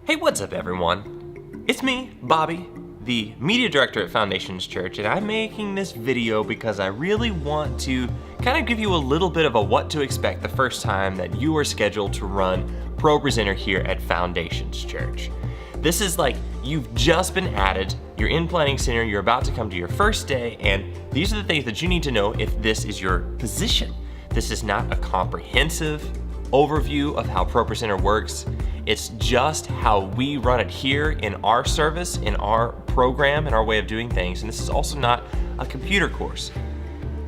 Hey, what's up everyone? It's me, Bobby, the media director at Foundations Church, and I'm making this video because I really want to kind of give you a little bit of a what to expect the first time that you are scheduled to run ProPresenter here at Foundations Church. This is like you've just been added, you're in Planning Center, you're about to come to your first day, and these are the things that you need to know if this is your position. This is not a comprehensive overview of how ProPresenter works. It's just how we run it here in our service, in our program, in our way of doing things. And this is also not a computer course.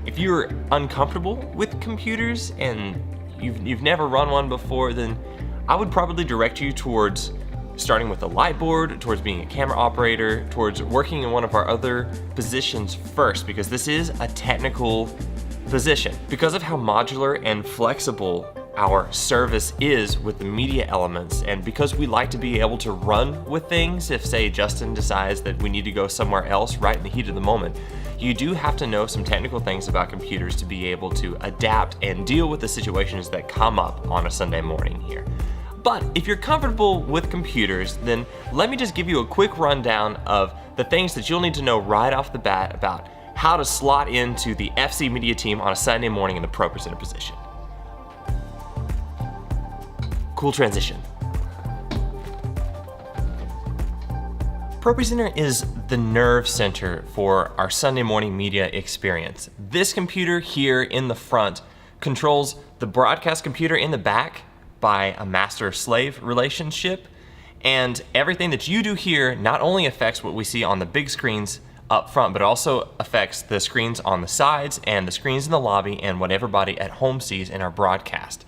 If you're uncomfortable with computers and you've never run one before, then I would probably direct you towards starting with a light board, towards being a camera operator, towards working in one of our other positions first, because this is a technical position. Because of how modular and flexible our service is with the media elements, and because we like to be able to run with things if, say, Justin decides that we need to go somewhere else right in the heat of the moment, you do have to know some technical things about computers to be able to adapt and deal with the situations that come up on a Sunday morning here. But if you're comfortable with computers, then let me just give you a quick rundown of the things that you'll need to know right off the bat about how to slot into the FCMedia team on a Sunday morning in the ProPresenter position. Cool transition. ProPresenter is the nerve center for our Sunday morning media experience. This computer here in the front controls the broadcast computer in the back by a master-slave relationship, and everything that you do here not only affects what we see on the big screens up front, but also affects the screens on the sides and the screens in the lobby and what everybody at home sees in our broadcast.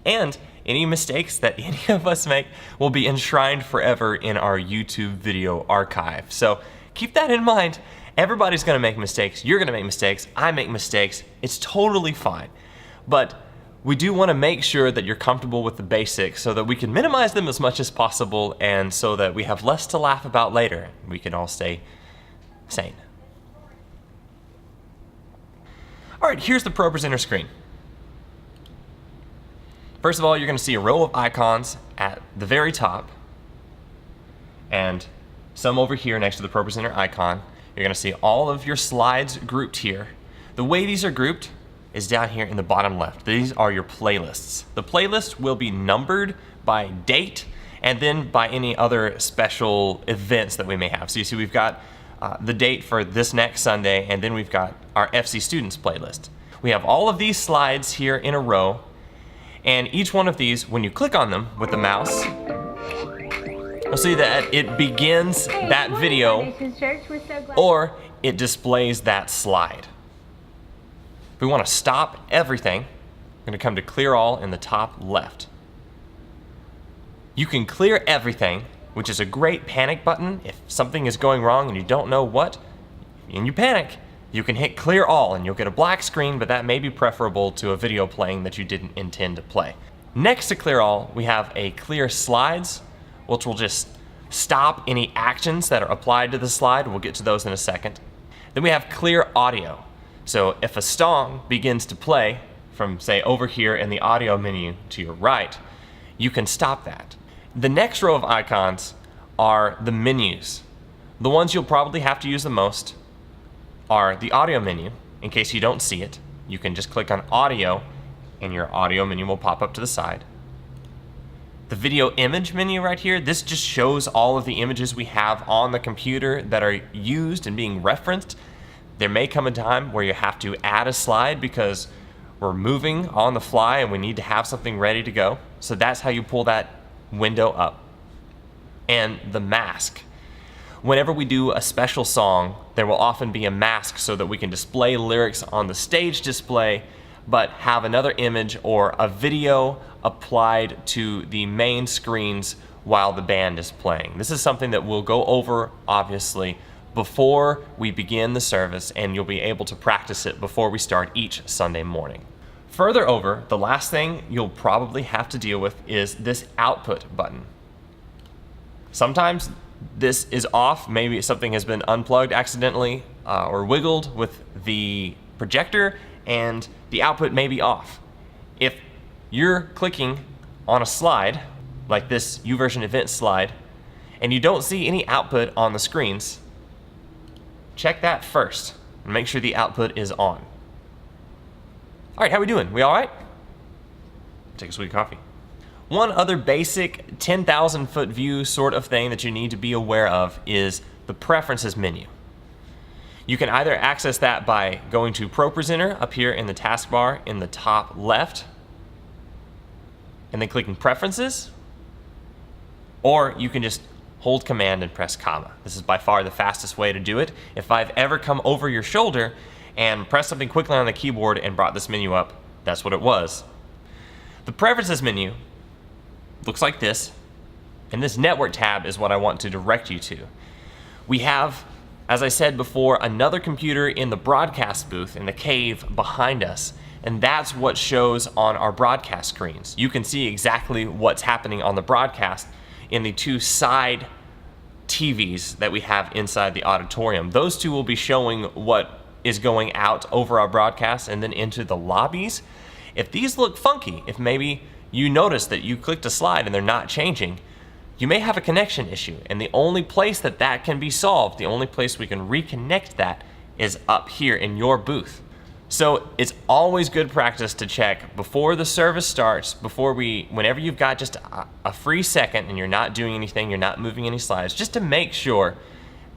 And any mistakes that any of us make will be enshrined forever in our YouTube video archive. So keep that in mind. Everybody's gonna make mistakes. You're gonna make mistakes. I make mistakes. It's totally fine. But we do wanna make sure that you're comfortable with the basics so that we can minimize them as much as possible, and so that we have less to laugh about later. We can all stay sane. All right, here's the ProPresenter screen. First of all, you're going to see a row of icons at the very top, and some over here next to the ProPresenter icon. You're going to see all of your slides grouped here. The way these are grouped is down here in the bottom left. These are your playlists. The playlist will be numbered by date and then by any other special events that we may have. So you see we've got the date for this next Sunday, and then we've got our FC Students playlist. We have all of these slides here in a row, and each one of these, when you click on them with the mouse, you'll see that it begins that video or it displays that slide. If we want to stop everything, we're going to come to Clear All in the top left. You can clear everything, which is a great panic button. If something is going wrong and you don't know what, and you panic, you can hit Clear All and you'll get a black screen, but that may be preferable to a video playing that you didn't intend to play. Next to Clear All, we have a Clear Slides, which will just stop any actions that are applied to the slide. We'll get to those in a second. Then we have Clear Audio. So if a song begins to play from, say, over here in the audio menu to your right, you can stop that. The next row of icons are the menus. The ones you'll probably have to use the most are the audio menu. In case you don't see it, you can just click on audio and your audio menu will pop up to the side. The video image menu right here, this just shows all of the images we have on the computer that are used and being referenced. There may come a time where you have to add a slide because we're moving on the fly and we need to have something ready to go. So that's how you pull that window up. And the mask. Whenever we do a special song, there will often be a mask so that we can display lyrics on the stage display, but have another image or a video applied to the main screens while the band is playing. This is something that we'll go over, obviously, before we begin the service, and you'll be able to practice it before we start each Sunday morning. Further over, the last thing you'll probably have to deal with is this output button. Sometimes this is off, maybe something has been unplugged accidentally or wiggled with the projector, and the output may be off. If you're clicking on a slide like this uversion event slide, and you don't see any output on the screens, check that first and make sure the output is on. All right, how we doing? We all right? Take a sweet coffee. One other basic 10,000 foot view sort of thing that you need to be aware of is the preferences menu. You can either access that by going to ProPresenter up here in the taskbar in the top left and then clicking preferences, or you can just hold command and press comma. This is by far the fastest way to do it. If I've ever come over your shoulder and pressed something quickly on the keyboard and brought this menu up, that's what it was. The preferences menu looks like this, and this network tab is what I want to direct you to. We have, as I said before, another computer in the broadcast booth in the cave behind us, and that's what shows on our broadcast screens. You can see exactly what's happening on the broadcast in the two side TVs that we have inside the auditorium. Those two will be showing what is going out over our broadcast and then into the lobbies. If these look funky, if maybe you notice that you clicked a slide and they're not changing, you may have a connection issue, and the only place that that can be solved, the only place we can reconnect that, is up here in your booth. So it's always good practice to check before the service starts, whenever you've got just a free second and you're not doing anything, you're not moving any slides, just to make sure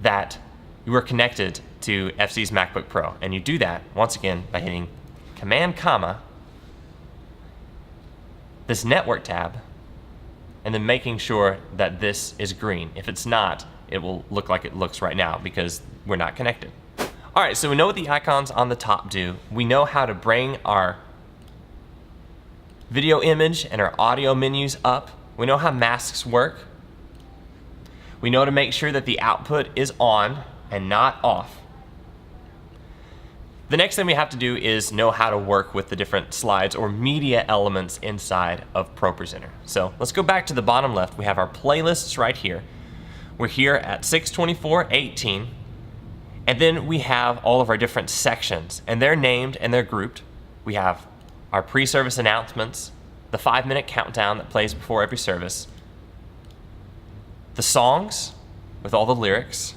that you are connected to FC's MacBook Pro. And you do that, once again, by hitting Command, comma, this network tab, and then making sure that this is green. If it's not, it will look like it looks right now because we're not connected. All right, so we know what the icons on the top do. We know how to bring our video image and our audio menus up. We know how masks work. We know to make sure that the output is on and not off. The next thing we have to do is know how to work with the different slides or media elements inside of ProPresenter. So let's go back to the bottom left. We have our playlists right here. We're here at 624.18. And then we have all of our different sections, and they're named and they're grouped. We have our pre-service announcements, the 5-minute countdown that plays before every service, the songs with all the lyrics,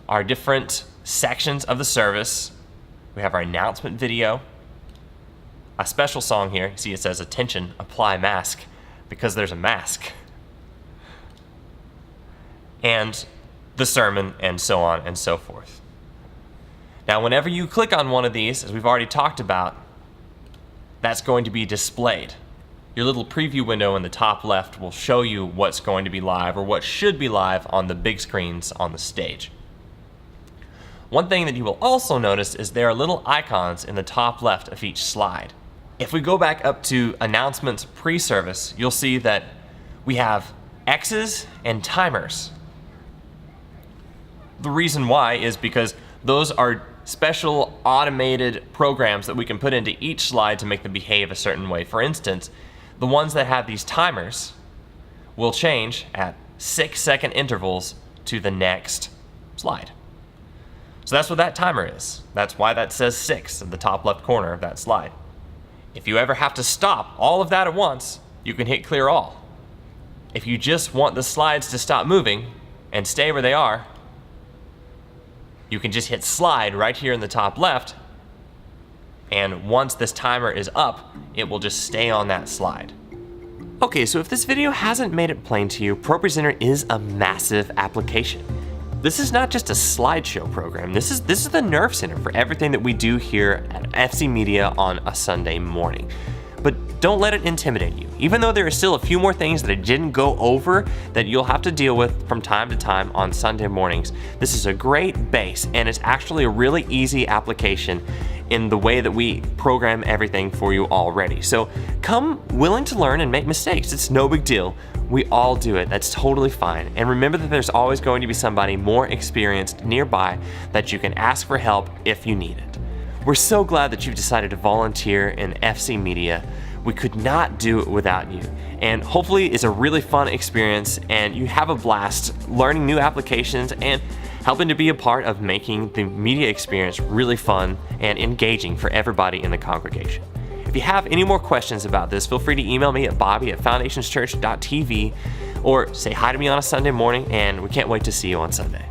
our different sections of the service. We have our announcement video, a special song here. You see it says, "Attention, apply mask," because there's a mask. And the sermon, and so on and so forth. Now, whenever you click on one of these, as we've already talked about, that's going to be displayed. Your little preview window in the top left will show you what's going to be live or what should be live on the big screens on the stage. One thing that you will also notice is there are little icons in the top left of each slide. If we go back up to announcements pre-service, you'll see that we have X's and timers. The reason why is because those are special automated programs that we can put into each slide to make them behave a certain way. For instance, the ones that have these timers will change at 6-second intervals to the next slide. So that's what that timer is. That's why that says 6 in the top left corner of that slide. If you ever have to stop all of that at once, you can hit clear all. If you just want the slides to stop moving and stay where they are, you can just hit slide right here in the top left, and once this timer is up, it will just stay on that slide. Okay, so if this video hasn't made it plain to you, ProPresenter is a massive application. This is not just a slideshow program. This is the nerve center for everything that we do here at FCMedia on a Sunday morning. But don't let it intimidate you. Even though there are still a few more things that I didn't go over that you'll have to deal with from time to time on Sunday mornings, this is a great base, and it's actually a really easy application in the way that we program everything for you already. So come willing to learn and make mistakes. It's no big deal. We all do it. That's totally fine. And remember that there's always going to be somebody more experienced nearby that you can ask for help if you need it. We're so glad that you've decided to volunteer in FCMedia. We could not do it without you. And hopefully it's a really fun experience and you have a blast learning new applications and helping to be a part of making the media experience really fun and engaging for everybody in the congregation. If if you have any more questions about this, feel free to email me at bobby@foundationschurch.tv or say hi to me on a Sunday morning, and we can't wait to see you on Sunday.